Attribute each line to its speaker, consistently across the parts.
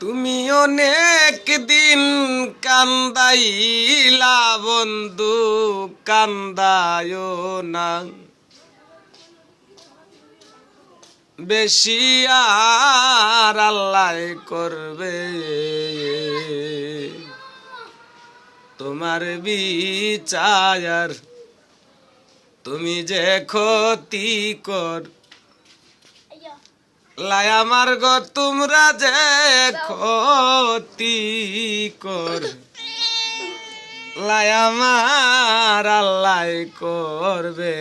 Speaker 1: তুমি অনেক দিন কান্দাইলা বন্ধু, কান্দায় না বেশি, আর আল্লাহ করবে তোমার বিচার। তুমি যে ক্ষতি কর লাই আমার গো, তোমরা যে ক্ষতি কর লাই আমার আল্লাহ করবে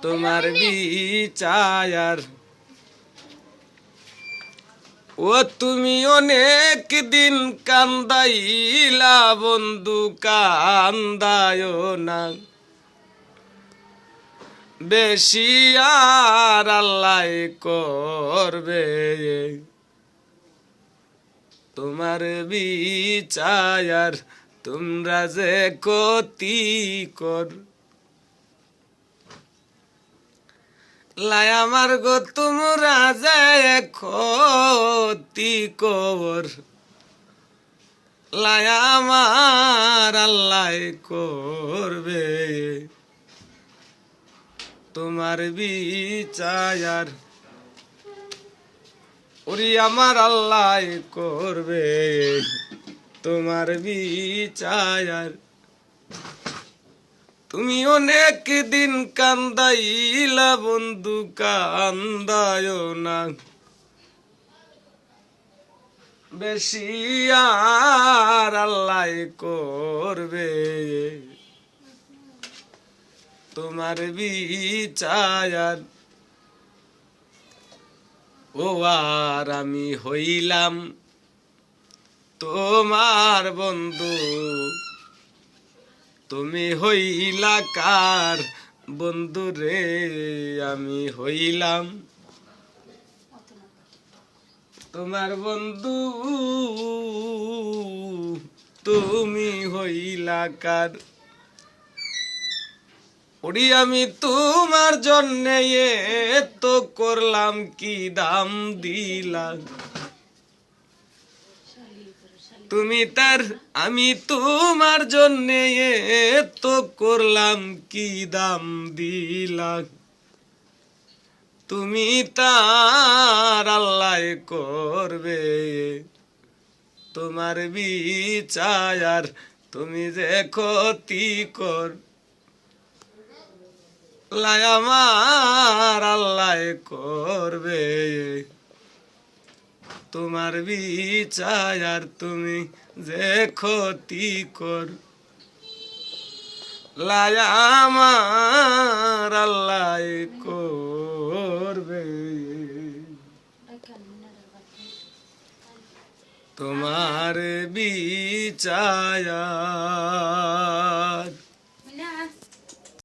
Speaker 1: তোমার বিচার। ও তুমি অনেক দিন কান্দাইলা বন্ধু, কান্দায় না বেশি, আর আল্লাহ করবে তোমার বিচার। তোমরা যে ক্ষতি কর লাই আমার গো, তোমরা যে ক্ষতি কর লাই আমার আল্লাহ করবে তোমার বিচার। ওরে আমার আল্লাহ করবে তোমার বিচার। তুমি অনেক দিন কান্দাইলা বন্ধু, কান্দায় না বেশি, আর আল্লাহ করবে তোমার বিচার। ও আর আমি হইলাম তোমার বন্ধু, তুমি হইলা কার বন্ধু রে? আমি হইলাম তোমার বন্ধু, তুমি হইলা কার? ওরে আমি তোমার জন্য তো করলাম, কি দাম দিলাম তুমি তার? আমি তোমার জন্য তো করলাম, কি দাম দিলাম তুমি তার? আল্লাহ করবে তোমার বিচার। তুমি যে ক্ষতি কর লাই আমার আল্লাহ করবে তোমার বিচার। তুমি যে ক্ষতি কর লাই আমার আল্লাহ করবে তোমার বিচার।